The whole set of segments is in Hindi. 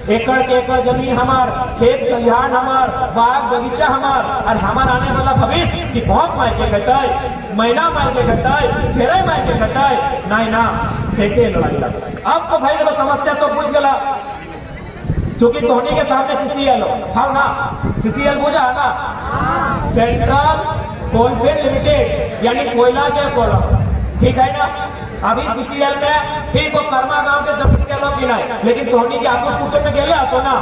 एकड़ के एकड़ जमीन हमार, खेत खलिहान हमार, बाग बगीचा हमार, और हमार आने वाला भविष्य की भौंक मार के कहते, मैना मार के कहते, छेरे मार के कहते, नहीं ना सेके लड़ाई लगा। अब तो भाई समस्या तो पूछ गला, चूंकि धोनी के सामने सीसीएल हो ना, सीसीएल बुझा है ना, सेंट्रल कोलफील्ड लिमिटेड, यानी कोयला के कोला, ठीक है ना। अभी सीसीएल में ठीक वो कर्मा गांव के जमीन के लोग भी नहीं, लेकिन धोनी के आपस कुछ में गेले तो ना,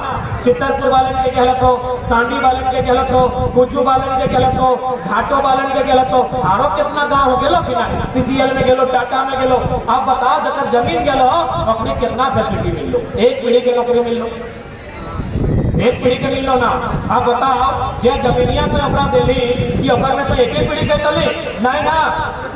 चित्तरपुर वाले के कहलत हो, सांडी वाले के कहलत हो, कुचू वाले के कहलत हो, घाटो वाले के कहलत हो, आरो कितना गांव हो गेलो कि नहीं, सीसीएल में गेलो, टाटा में गेलो। अब बताओ जब जमीन गेलो अपनी कितना फैसिलिटी मिल लो, एक पीढ़ी के नौकरी मिल लो, एक पीढ़ी के मिल लो ना। अब बताओ जे जमीनिया में अपना दिली कि ओकर में तो एक ही पीढ़ी कहतली नहीं ना,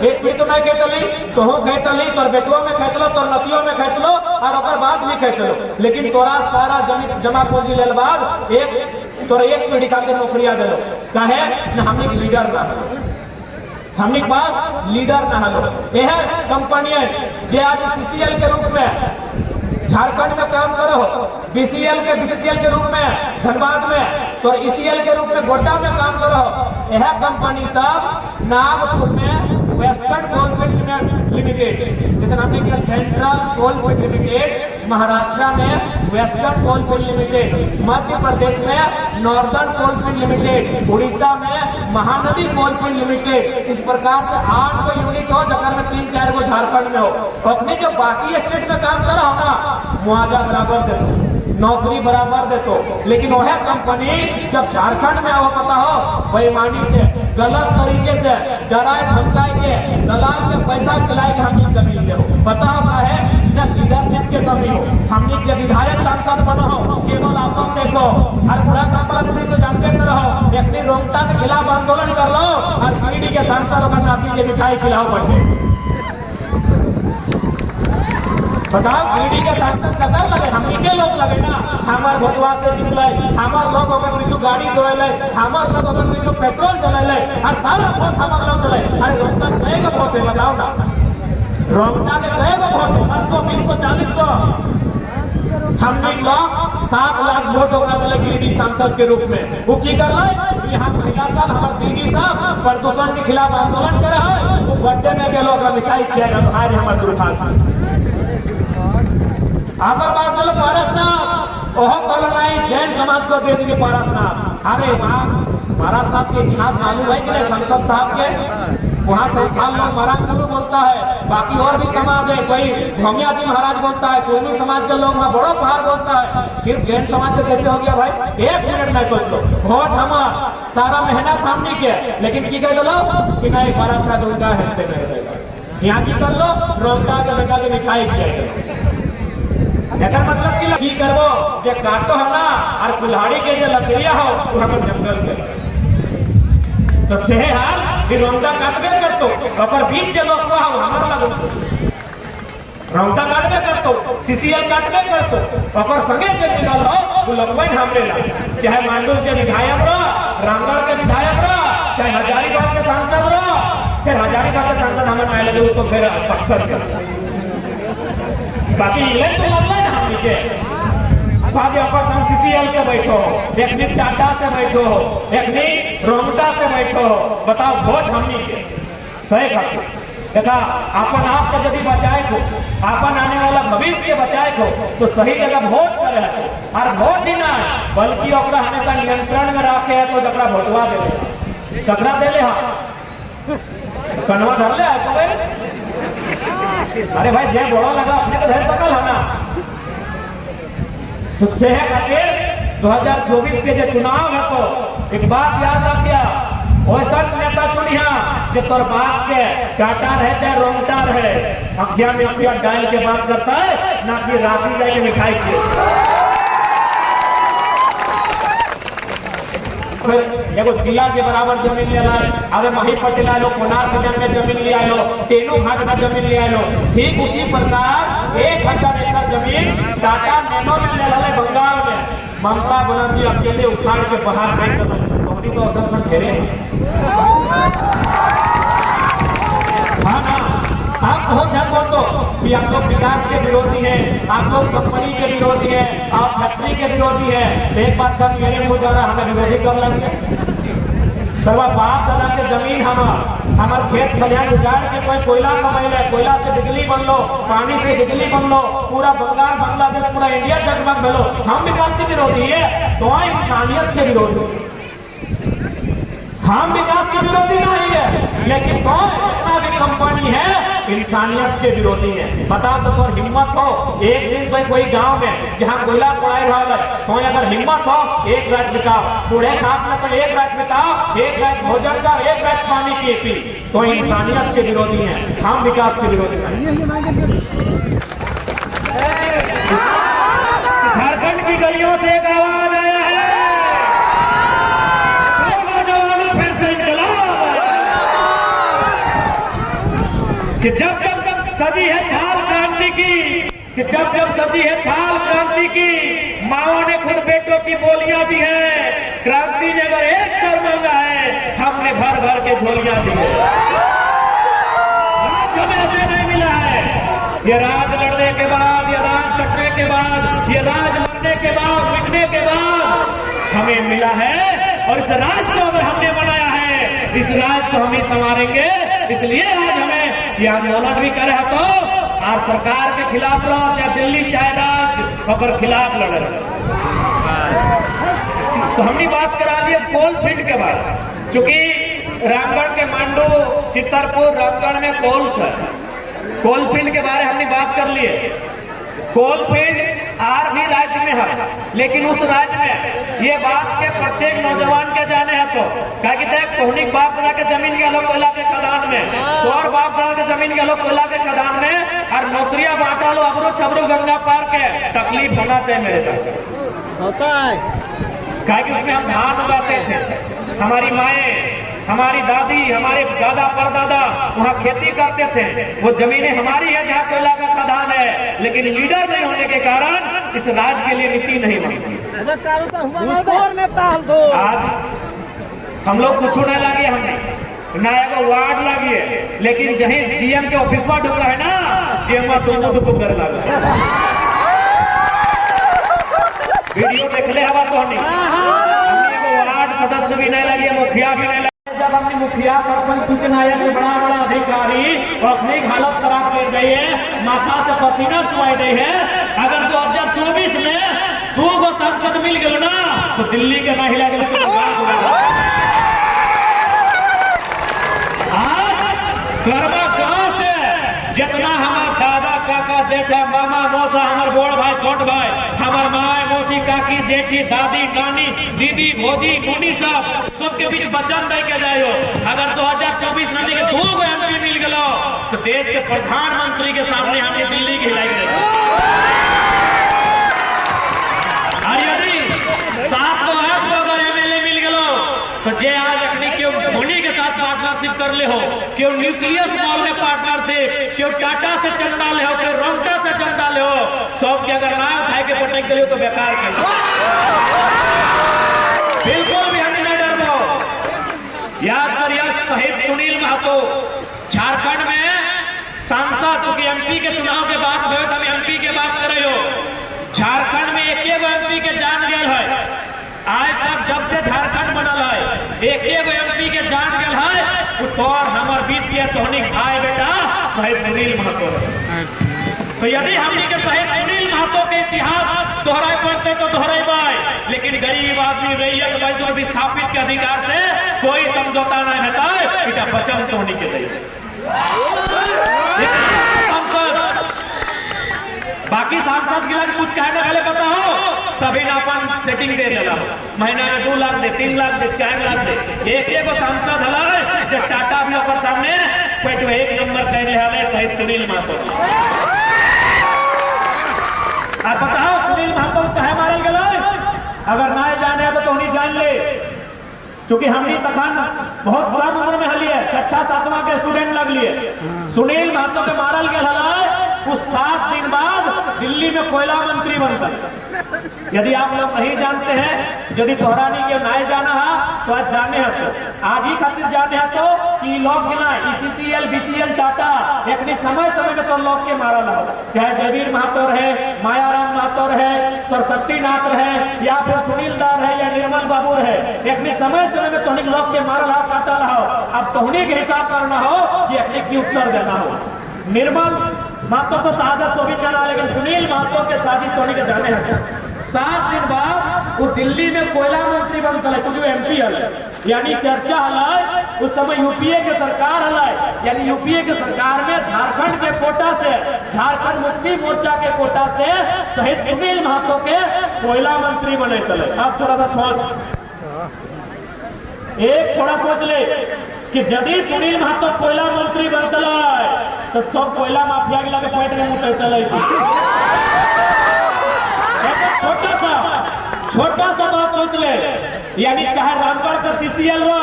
एक पीढ़ी तो नहीं कहतली, तो हो कहतली तोर बेटुआ में कहतलो, तोर नतियों में कहतलो, और ओकर बाद भी कहतलो, लेकिन तोरा सारा जमीन जमा पूंजी लेल बाद एक तोरा एक पीढ़ी का नौकरियां देलो, काहे ना हमने लीडर ना, हमने पास लीडर ना हलो। यह कंपनियां जे आज सीसीएल के रूप में झारखंड में काम करो, बीसीएल के रूप में धनबाद में, तो ईसीएल के रूप में गोड्डा में काम करो। यह कंपनी सब नागपुर में वेस्टर्न कोलफील्ड लिमिटेड, जैसे हमने किया सेंट्रल कोलफील्ड लिमिटेड, महाराष्ट्र में western coalfield limited, Madhya Pradesh में नॉर्दर्न कोलफील्ड लिमिटेड, उड़ीसा में महानदी कोलफील्ड लिमिटेड। इस प्रकार से 8 गो यूनिट हो, जगह में 3-4 गो झारखंड में हो। अपने जो बाकी स्टेट में काम कर रहा हो ना, मुआवजा बराबर दे दो, नौकरी बराबर दे दो, लेकिन वह कंपनी जब झारखंड में हो, पता हो बेईमानी से, गलत तरीके से डराए धमकाए के, दलाल के पैसा खिलाए के हमने जमीन ले हो, पता होगा है जब लीडरशिप के कमी हो। हमने जब विधायक सांसद बनो हो, केवल आपको देखो, और पूरा कंपनी तो जानते न रहो, एक रोकता के खिलाफ आंदोलन कर लो, और सीडी के सांसद और नाती के मिठाई खिलाओ बढ़ते। बताओ बीडी के सांसद कतर लगे, हम के लोग लगे ना, हमार भोटवा से जितले, हमार लोग अगर पीछू गाड़ी दौड़े, हमार लोग अगर पीछू पेट्रोल चले, और सारा वोट हमार लोग चले। अरे रोकता कहे का वोट है बताओ ना, रोकता ने कहे का वोट है, 10 को 20 को 40 को, हमने लोग 7 लाख वोट होगा दिले गिरिडीह सांसद के रूप में। वो की कर ले, यहाँ महिला साहब हमारे दीदी साहब प्रदूषण के खिलाफ आंदोलन करे है, वो बर्थडे में के लोग मिठाई चेगा भाई हमारे दुर्भाग्य। अगर बात करो पारसनाथ, ओह कल नहीं जैन समाज को दे दीजिए पारसनाथ। अरे पारसनाथ के इतिहास मालूम है कि नहीं, संसद साहब के वहाँ संस्थान लोग महाराज गुरु बोलता है, बाकी और भी समाज है, कोई भौमिया जी महाराज बोलता है, कोई समाज के लोग वहाँ बड़ो पहाड़ बोलता है, सिर्फ जैन समाज का कैसे हो गया भाई? 1 मिनट में सोच लो, वोट हमारा सारा मेहनत हमने किया, लेकिन की कह दो कि नहीं पारसनाथ उनका है से यहाँ की कर लो, रोकता के बेटा के मिठाई किया एकर मतलब की करबो जे काटो है ना, और कुल्हाड़ी के जे लकड़िया हो वो हमर जंगल के, तो से हाल भी रोंटा काटबे करतो, ओकर बीच जे लोग हो हमर लगो रोंटा काटबे करतो, सीसीएल काटबे करतो, ओकर संगे जे निकल हो वो लगवन हमरे ला, चाहे मांडू के विधायक रहो, रामगढ़ के विधायक रहो, चाहे हजारीबाग के सांसद रहो, फिर हजारीबाग के सांसद हमें ना लगे तो फिर बक्सर के, बाकी इलेक्ट तो लगला ना हमने के, भागे आपस हम सीसीएल से बैठो, एक टाटा से बैठो, एक रोमटा से बैठो, बताओ वोट हमने के सही खाते देखा अपन आप को यदि बचाए को, अपन आने वाला भविष्य के बचाए को, तो सही जगह वोट करे, और वोट ही ना बल्कि ओकरा हमेशा नियंत्रण में रखे है, तो जकरा वोटवा दे ककरा देले हा कनवा धर ले आपको। अरे भाई जय बड़ा लगा अपने तो धर सकल है ना, तो से खातिर 2024 के जो चुनाव है, तो एक बात याद रखिया, वैसा नेता चुनिया जो तोर बात के टाटा रहे चाहे रोंगटा रहे, अखिया में अखिया डाल के बात करता है, ना कि राखी जाए मिठाई के। एगो जिला के बराबर जमीन ले लाए, अरे मही पटेल आलो, कोनार खजन में जमीन ले आलो, तेनू घाट में जमीन ले आलो, ठीक उसी प्रकार 1000 एकड़ जमीन टाटा नैनो में ले लाए बंगाल में, ममता बनर्जी अकेले उखाड़ के बाहर फेंक दे, कंपनी को अवसर घेरे। हाँ ना, आप बहुत जन बोल दो कि आप लोग विकास के विरोधी हैं, आप लोग कंपनी के विरोधी हैं, आप फैक्ट्री के विरोधी हैं। तो एक बात का मेरे मुंह जा रहा, हमें विरोधी कब लगे? सर्वा बाप दादा के जमीन हमार खेत खलिहान उजाड़ के कोई कोयला कमाइले, कोयला से बिजली बन लो, पानी से बिजली बन लो, पूरा बंगाल बांग्लादेश पूरा इंडिया जगमग भेलो। हम विकास के विरोधी है तो इंसानियत के विरोधी। हम विकास के विरोधी नहीं है, लेकिन कौन जितना भी कंपनी है इंसानियत के विरोधी है। बता तो और हिम्मत हो एक दिन भाई कोई गांव में जहां कोयला पड़ाई रहा है तो अगर हिम्मत हो एक रात बिताओ, बूढ़े खाट में एक रात बिताओ, एक रात भोजन का, एक रात पानी की पी, तो इंसानियत के विरोधी है। हम विकास के विरोधी नहीं। झारखंड की गलियों से एक आवाज आया है कि जब जब सजी है थाल क्रांति की, कि जब जब सजी है थाल क्रांति की, माओ ने खुद बेटों की बोलियां दी है। क्रांति ने अगर एक सर मांगा है, हमने भर भर के झोलियां दी है। राज हमें ऐसे नहीं मिला है। ये राज लड़ने के बाद, ये राज कटने के बाद, ये राज लड़ने के बाद, मिटने के बाद हमें मिला है। और इस राज को अगर हमने बनाया है, इस राज को हम ही संवारेंगे। इसलिए आज हमें ये आंदोलन भी करे तो आज सरकार के खिलाफ रहो, चाहे दिल्ली चाहे राज्य, और खिलाफ लड़। तो हमने बात करा दी कोल फील्ड के बारे, चूंकि रामगढ़ के मांडू, चित्तरपुर, रामगढ़ में कोल्स है। कोल फील्ड के बारे हमने बात कर लिए। कोल फील्ड आर भी राज्य में है, लेकिन उस राज्य में ये बात के प्रत्येक नौजवान के जाने है तो क्या देख पौनिक बाप दादा के जमीन के लोग कोयला के खदान में, तो और बाप दादा के जमीन के लोग कोयला के खदान में, और नौकरियां बांटा लो अबरू छबरू गंगा पार के। तकलीफ होना चाहिए मेरे साथ होता है, क्या उसमें हम धान उगाते थे, हमारी माएँ, हमारी दादी, हमारे दादा परदादा वहाँ खेती करते थे। वो जमीनें हमारी है जहाँ कोयला का खदान है, लेकिन लीडर नहीं होने के कारण इस राज्य के लिए नीति नहीं बनती। आज हम लोग कुछ नहीं लगे, हमने ना एगो वार्ड लगी है, लेकिन जहीं जीएम के ऑफिस में ढुका है ना, जीएम में कर लगा। वीडियो देख ले हवा तो हमने वार्ड सदस्य भी नहीं लगे, मुखिया भी नहीं लगे। जब अपनी मुखिया सरपंच कुछ नया से बड़ा बड़ा अधिकारी अपनी हालत खराब कर गई है, माथा से पसीना चुआ गई है। अगर 2024 में 2 सांसद मिल गए ना तो दिल्ली के ना हिला गए। आज गरबा गांव से जितना हमार दादा काका जेठा मामा मौसा, हमार बड़ भाई छोट भाई, हमार माए मौसी काकी जेठी दादी नानी दीदी भौजी मुनी सबके बीच वचन दे के जाइयो। अगर 2024 में 2 एमपी मिल गलो तो देश के प्रधानमंत्री के सामने हमने दिल्ली की हिलाई गई। और यदि 7 को 8 को अगर एमएलए मिल गलो तो जे आज अपनी क्यों धोनी के साथ पार्टनरशिप कर ले हो, क्यों न्यूक्लियस मॉल में पार्टनरशिप, क्यों टाटा से चंदा ले हो, क्यों रोमटा से चंदा ले हो, सब के अगर ना उठाए के पटक के लिए तो बेकार कर बिल्कुल भी हमें न डर दो। याद करिए शहीद सुनील महतो झारखंड में सांसद, चूंकि एमपी के चुनाव के बाद हम एमपी के बात कर रहे हो, झारखंड में एक एमपी के जान गया है। आज तक जब से झारखंड बनल है एक एमपी के जान गया है, तो हमारे बीच के तोहनिक भाई बेटा शहीद सुनील महतो। तो यदि हमने के शहीद सुनील महतो के इतिहास दोहराए पड़ते तो दोहराए पाए, लेकिन गरीब आदमी रैयत मजदूर विस्थापित के अधिकार से कोई समझौता नहीं होता है। इटा बचन तो होने के लिए बाकी सांसद के लिए कुछ कहने वाले पता हो, सभी ना अपन सेटिंग दे देला, महीना में 2 लाख दे, 3 लाख दे, 4 लाख दे। एक सांसद है जो टाटा भी ऊपर सामने पेट 1 नंबर कह रहा है शहीद सुनील महतो। आप बताओ सुनील महतो कहे मारल गए? अगर ना जाने तो नहीं जान ले, क्योंकि हमने तखन बहुत कम उम्र में हलिए, 6ठा 7वां के स्टूडेंट लग लिए। सुनील महतो के मारल गए उस 7 दिन बाद दिल्ली में कोयला मंत्री बनता। यदि आप लोग नहीं जानते हैं, यदि तोहरानी के नाय जाना है तो आज जाने है, तो आज ही खातिर जाने है तो कि लोग गिना ECCL BCL टाटा एक समय समय में तो लोग के मारा ला, चाहे जयवीर महतो रहे, मायाराम महतो रहे, तो शक्तिनाथ रहे, या फिर सुनील दार है, या निर्मल बाबू रहे, एक समय समय में तोहनी लोग के मारा ला काटा ला हो। अब तोहनी के हिसाब करना हो कि अपने की उत्तर देना हो। निर्मल महतो तो शहादत चौबीस करना, लेकिन सुनील महतो के साजिश तोहनी के जाने हैं। 7 दिन बाद वो दिल्ली में कोयला मंत्री बनता है, चूंकि MP हल, यानी चर्चा हल उस समय UPA के सरकार हल, यानी UPA के सरकार में झारखंड के कोटा से, झारखंड मुक्ति मोर्चा के कोटा से शहीद सुनील महतो के कोयला मंत्री बने चले। अब थोड़ा सा सोच ले कि यदि सुनील महतो कोयला मंत्री बनता तो सब कोयला माफिया के लगे पेट में मुँह छोटा सा बात सोच ले, यानी चाहे रामगढ़ का CCL हो,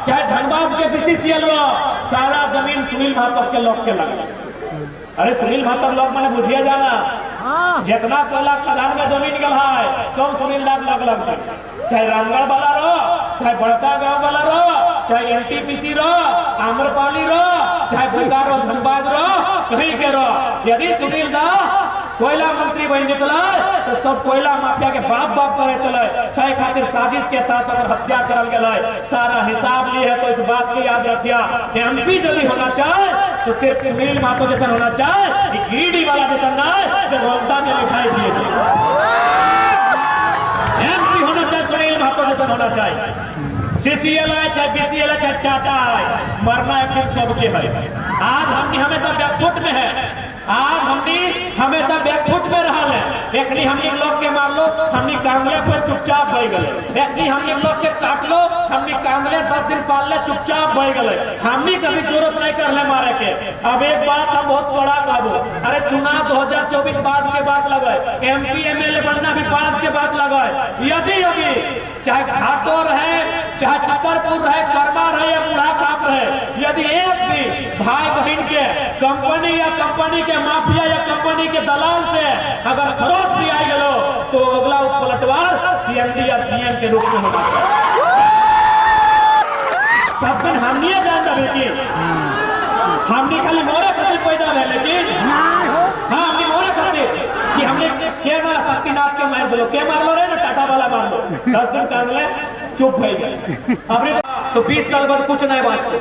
चाहे धनबाद के BCCL हो, सारा जमीन सुनील महतो के लोग के लगे। अरे सुनील महतो लोग मैंने बुझिए जाना, जितना कोयला खदान में जमीन गल है सब सुनील लग चाहे रामगढ़ वाला रो, चाहे बड़का गांव वाला रो, चाहे NTPC रो, आम्रपाली रो, चाहे बोकारो धनबाद रो, कहीं के रो, यदि सुनील दा कोयला मंत्री बन जितला तो सब कोयला माफिया के बाप करे चले, सही खातिर साजिश के साथ अगर हत्या करल गए, सारा हिसाब लिए है। तो इस बात को याद रखिया, MP जल्दी होना चाहे तो सिर्फ सुनील महतो जैसा होना चाहे, गिरडी वाला जैसा ना जो रोमता में लिखाई दिए, MP होना चाहे सुनील महतो जैसा होना चाहिए। CCL है, चाहे BCL है, चाहे टाटा है, मरना एक दिन सबके है। आज हमने हमेशा बैकफुट में है, आज हमने हमेशा बैकफुट में रहा है। एकनी हमने लोग के मार लो, हमने कांगले पर चुपचाप बह गए, एकनी हमने लोग के काट लो, हमने कांगले 10 दिन पाल ले चुपचाप बह गए, हमने कभी जरूरत नहीं कर ले मारे के। अब एक बात हम बहुत बड़ा कहबो, अरे चुनाव 2024 बाद के बाद लगे, MP MLA बनना भी बाद के बाद लगे। यदि अभी चाहे घाटो रहे, चाहे छतरपुर रहे, करमा रहे या बूढ़ा काप रहे, यदि एक भी भाई बहन के कंपनी या कंपनी के माफिया या कंपनी के दलाल से अगर खरोच भी आई गलो तो अगला पलटवार CMD या GM के रूप में होगा। सब दिन हमने जानता बेटी, हमने खाली मोरे खातिर पैदा है, लेकिन हाँ हमने मोरे खातिर कि हमने के मार शक्तिनाथ के मार दो, के मार लो रे ना टाटा वाला मार लो, 10 दिन कान ले चुप हो गए। अब तो 20 साल बाद कुछ नहीं बाँचते।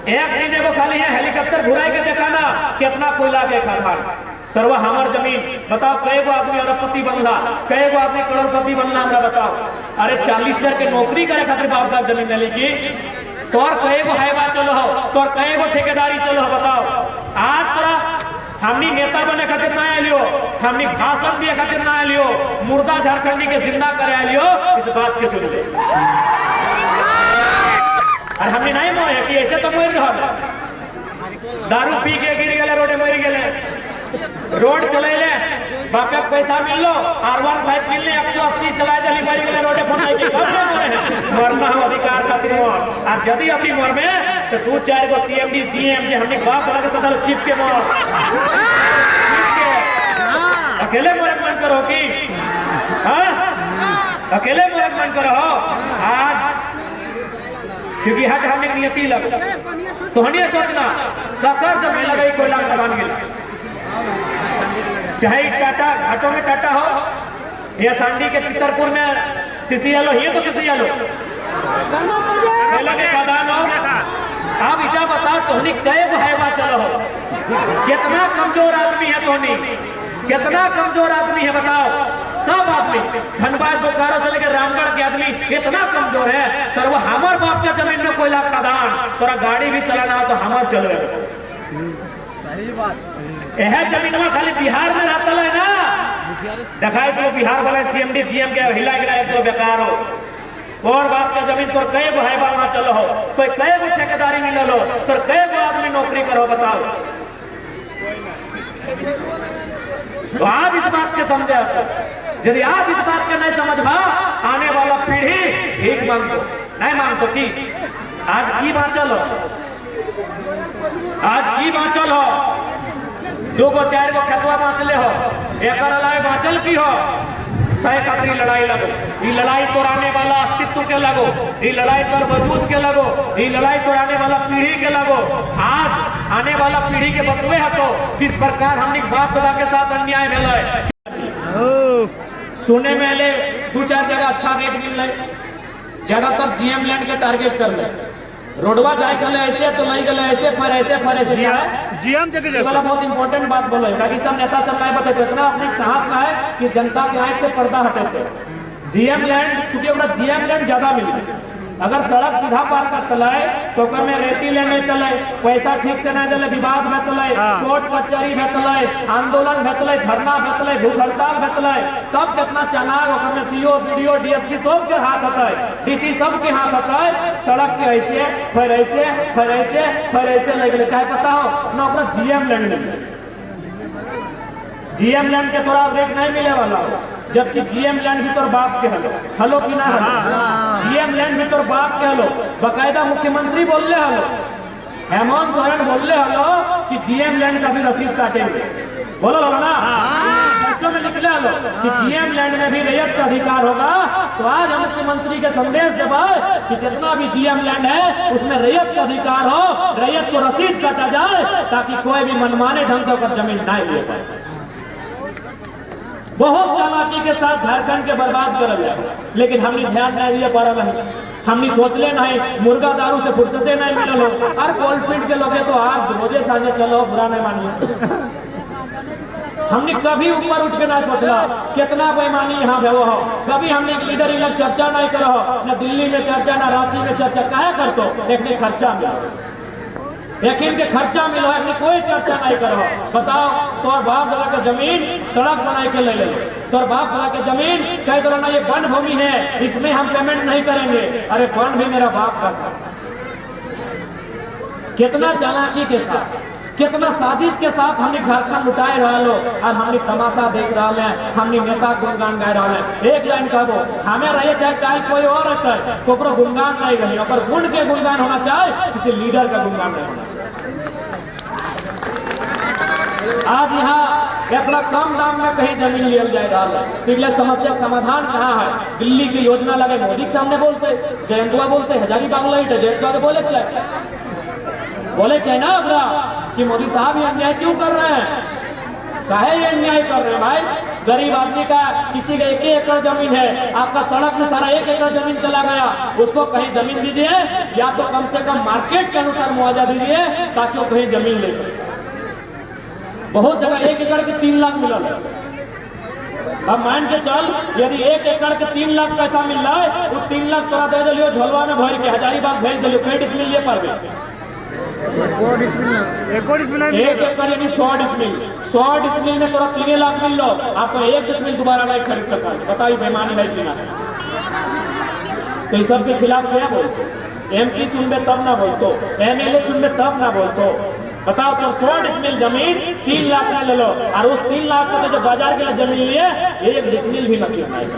एक दिन एगो खाली है हेलीकॉप्टर घुराई के देखाना कितना कोयला के खादान, सर्वा हमार जमीन। बताओ कई गो आदमी अरबपति बनला, कई गो आदमी करोड़पति बनला, हमरा बताओ। अरे 40,000 के नौकरी करे खातिर बाप दाप जमीन मिली की तोर कई गो हाईवा चलो हो, तोर कई गो ठेकेदारी चलो हो, बताओ। आज तोरा हमनी नेता बने खातिर ना आलियो, हमनी भाषण दिए खातिर ना आलियो, मुर्दा झारखंडी के जिंदा करे आलियो, इस बात के सुन ले। और हमने नहीं मोरे कि ऐसे तो मर रहा, दारू पी के गिर गए, रोडे मर गए, रोड चले ले बापे पैसा मिल लो, R15 मिल ले 180 चला दे, मर गए रोडे बनाई के मरना हो अधिकार खातिर मोर। और यदि अपनी मर में तो 2-4 गो CMD GM जे हमने बाप वाला के साथ चिप के मोर अकेले मरक मन करो कि अकेले मरक मन करो आज, क्योंकि यहाँ के हमने नियति लग तो हनिए सोचना सफर जब लगे कोयला खदान गिला, चाहे टाटा घाटों में टाटा हो या सांडी के चितरपुर में CCL हो, ये तो CCL हो, कोयला के खदान हो। आप इटा बताओ तोहनी कई गो हाईवा चलो हो, कितना कमजोर आदमी है तोहनी, कितना कमजोर आदमी है बताओ। सब आदमी धनबाद बोकारो से लेकर रामगढ़ के आदमी इतना कमजोर है, सर्व हमार बाप के जमीन में कोयला खदान, तोरा गाड़ी भी चलाना हो तो हमार चलो। सही बात, यह जमीन में खाली बिहार में रहता है ना, दिखाई तो बिहार वाला CMD GM के हिला गिला तो बेकार हो, और बाप का जमीन तो कई गो हाईवा वहां चलो हो, तो कई गो ठेकेदारी मिल लो, तो कई गो आदमी नौकरी करो, बताओ। तो आप इस बात के समझे, यदि आप इस बात के नहीं समझ पा, आने वाला पीढ़ी एक मांगो नहीं मांगतो कि आज की बात चलो, आज की बाँचल हो, 2 गो 4 गो खेतवा बाँचले हो, एक अलावा बाँचल की हो, सह खातिर लड़ाई लगो। ये लड़ाई तोड़ाने वाला अस्तित्व के लगो, ये लड़ाई पर वजूद के लगो, ये लड़ाई तोड़ाने वाला पीढ़ी के लगो। आज आने वाला पीढ़ी के बतवे है तो किस प्रकार हमने बाप दादा के साथ अन्याय मिला है। सुने में ले 2-4 जगह अच्छा रेट मिल रहे, ज्यादातर जीएम लैंड के टारगेट कर ले, रोडवा जाए गले ऐसे तो नहीं गले ऐसे फिर ऐसे जीएम जगह वाला बहुत इंपॉर्टेंट बात बोलो है, सब नेता सब नहीं बताते, इतना अपने साहस में है कि जनता के आंख से पर्दा हटाते। जीएम लैंड चूंकि जीएम लैंड ज्यादा मिले, अगर सड़क सीधा पार कर तलाए तो कर में रेती लेने तले, पैसा ठीक से नहीं दिले, विवाद भेतले, कोर्ट कचहरी भेतले, आंदोलन भेतले, धरना भेतले, भूख हड़ताल भेतले, तब कितना चनाग ओकर में सीओ बीडीओ डीएसपी सब के हाथ होता है, डीसी सब के हाथ होता है। सड़क के ऐसे फिर ऐसे फिर ऐसे फिर ऐसे लगे क्या पता हो ना अपना जीएम लैंड मिले, जीएम लैंड के थोड़ा रेट नहीं मिले वाला हो, जबकि जीएम लैंड भी तोर बाप के हलो कि ना हलो, जीएम लैंड भी तोर बाप के हलो। बकायदा मुख्यमंत्री बोल रहे हलो, हेमंत सोरेन बोल रहे हलो कि जीएम लैंड का भी रसीद काटेंगे, बोलो ना, बच्चों में निकले हलो कि जीएम लैंड में भी रैयत का अधिकार होगा। तो आज हम मुख्यमंत्री के संदेश देवा कि जितना भी जीएम लैंड है उसमें रैयत का अधिकार हो, रैयत को रसीद काटा जाए ताकि कोई भी मनमाने ढंग से होकर जमीन नहीं ले पाए। बहुत चालाकी के साथ झारखंड के बर्बाद कर रहे, लेकिन हमने ध्यान नहीं दिया पा रहा है, हमने सोचले नहीं, मुर्गा दारू से फुर्सते नहीं मिले लोग, और कोलपीट के लोग तो आज रोजे साझे चलो, बुरा नहीं मानिए। हमने कभी ऊपर उठ के ना सोचला कितना बेईमानी यहाँ भे हो, कभी हमने लीडर इलग चर्चा नहीं करो, न दिल्ली में चर्चा न रांची में चर्चा, क्या करतो एक खर्चा मिलो, लेकिन के खर्चा मिलो है, कोई चर्चा नहीं करो। बताओ तोर बाप दादा का जमीन सड़क बनाए के ले ले, तोर बाप दादा की जमीन कह दो ना ये वन भूमि है, इसमें हम पेमेंट नहीं करेंगे, अरे वन भी मेरा बाप का था। कितना चालाकी के साथ, कितना साजिश के साथ हमने झारखंड लुटाए रहा लो, और हमने तमाशा देख रहा है, हमने नेता गुणगान गा रहा है। एक लाइन कहो हमें रहे चाहे कोई और रहता है तो गुणगान नहीं रही, पर गुण के गुणगान होना चाहे, किसी लीडर का गुणगान नहीं होना चाहिए। आज यहाँ इतना कम दाम में कहीं जमीन लिया जाए रहा है, तो समस्या समाधान कहाँ है? दिल्ली की योजना लगे मोदी के सामने बोलते, जयंतवा बोलते, हजारीबाग लाइट है, जयंतवा के बोले चाहे ना अगला कि मोदी साहब ये अन्याय क्यों कर रहे हैं, काहे ये अन्याय कर रहे हैं भाई? गरीब आदमी का किसी का 1 एकड़ जमीन है, आपका सड़क में सारा 1 एकड़ जमीन चला गया, उसको कहीं जमीन दीजिए, या तो कम से कम मार्केट के अनुसार मुआवजा दीजिए ताकि वो कहीं जमीन ले सके। बहुत जगह 1 एकड़ के 3 लाख मिला है। अब मान के चल यदि 1 एकड़ के 3 लाख पैसा मिल रहा है, वो 3 लाख तोरा दे दिलियो झोलवा में भर के हजारीबाग भेज दिलियो, कई डिसमिल लिए पर 1 एकड़ यानी 100 डिसमिल, 100 डिसमिल में तोरा 3 लाख मिल लो, आपको 1 डिसमिल दोबारा नहीं खरीद सका। बताइए बेईमानी है कि ना? तो इस सब के खिलाफ क्या बोलते? एमपी चुनबे तब ना बोलतो, एमएलए चुनबे तब ना बोलतो। बताओ तो 100 डिसमिल जमीन 3 लाख में ले लो, और उस 3 लाख से जो बाजार के जमीन लिए 1 डिसमिल भी नसीब नहीं।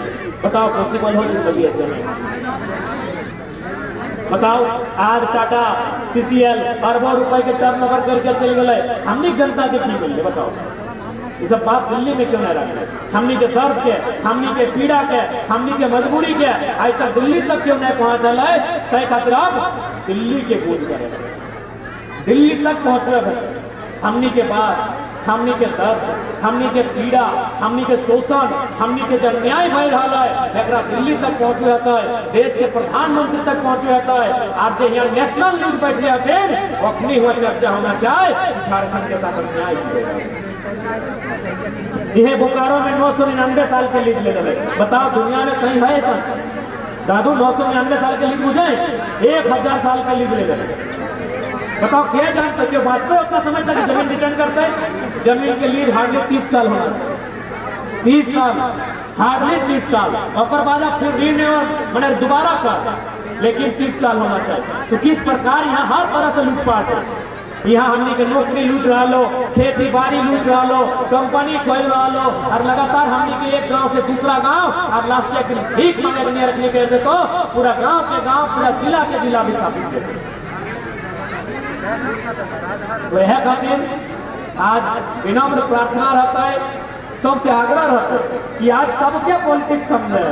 बताओ पॉसिबल हो जिंदगी ऐसे में? बताओ आज टाटा सीसीएल अरबों रुपए के टर्नओवर करके चल गए, हमने जनता के की मिले? बताओ ये सब बात दिल्ली में क्यों नहीं रखते? हमनी के दर्द के, हमनी के पीड़ा के, हमनी के मजबूरी के आज तक दिल्ली तक क्यों नहीं पहुंचल है? सही खातिर अब दिल्ली के कूद करे, दिल्ली तक पहुंचे, हमनी के बाद, हमनी के दर्द, हमनी के पीड़ा, हमनी के शोषण, हमनी के जब न्याय भय रहा है एकरा दिल्ली तक पहुंचे रहता है, देश के प्रधानमंत्री तक पहुंचे रहता है। आज जो यहाँ नेशनल न्यूज बैठ जाते हैं अपनी हुआ चर्चा होना चाहे झारखंड के साथ न्याय। यह बोकारो में 999 साल के लीज ले गए। बताओ दुनिया में कहीं है ऐसा? दादू 999 साल के लीज बुझे, 1000 साल का लीज ले गए। बताओ क्या जानते क्यों वास्तव उतना समय तक जमीन रिटर्न करते हैं? जमीन के लीज हार्डली 30 साल होना, 30 साल, हार्डली 30 साल, और बाद फिर रिन्यूअल मैंने दोबारा कर, लेकिन 30 साल होना चाहिए। तो किस प्रकार यहाँ हर तरह से लूटपाट है। यहाँ हमने के नौकरी लूट रहा लो, खेती बाड़ी लूट रहा लो, कंपनी खोल रहा लो, और लगातार हमने के एक गांव से दूसरा गांव, और लास्ट ईयर भीख मांगे रखने के तो पूरा गांव के गांव, पूरा जिला के जिला विस्थापित। वह खातिर आज विनम्र प्रार्थना रहता है, सबसे आग्रह रहता है कि आज सबके पॉलिटिक्स समझे।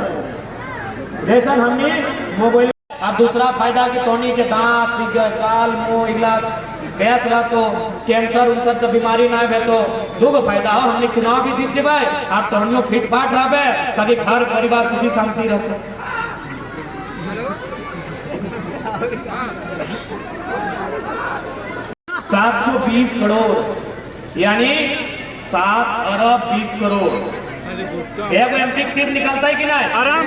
जैसा हमने मोबाइल अब दूसरा फायदा कि तोनी के दांत काल मुंह इला गैस रहा तो कैंसर उनसर सब बीमारी ना है तो दूगो फायदा हो। हमने चुनाव भी जीत जेबे और तोहनियों फिट फाट रहे ताकि घर परिवार सुखी शांति रहते। 720 करोड़ यानी 7 अरब 20 करोड़। एगो एमपी सीट निकलता है कि नहीं? आराम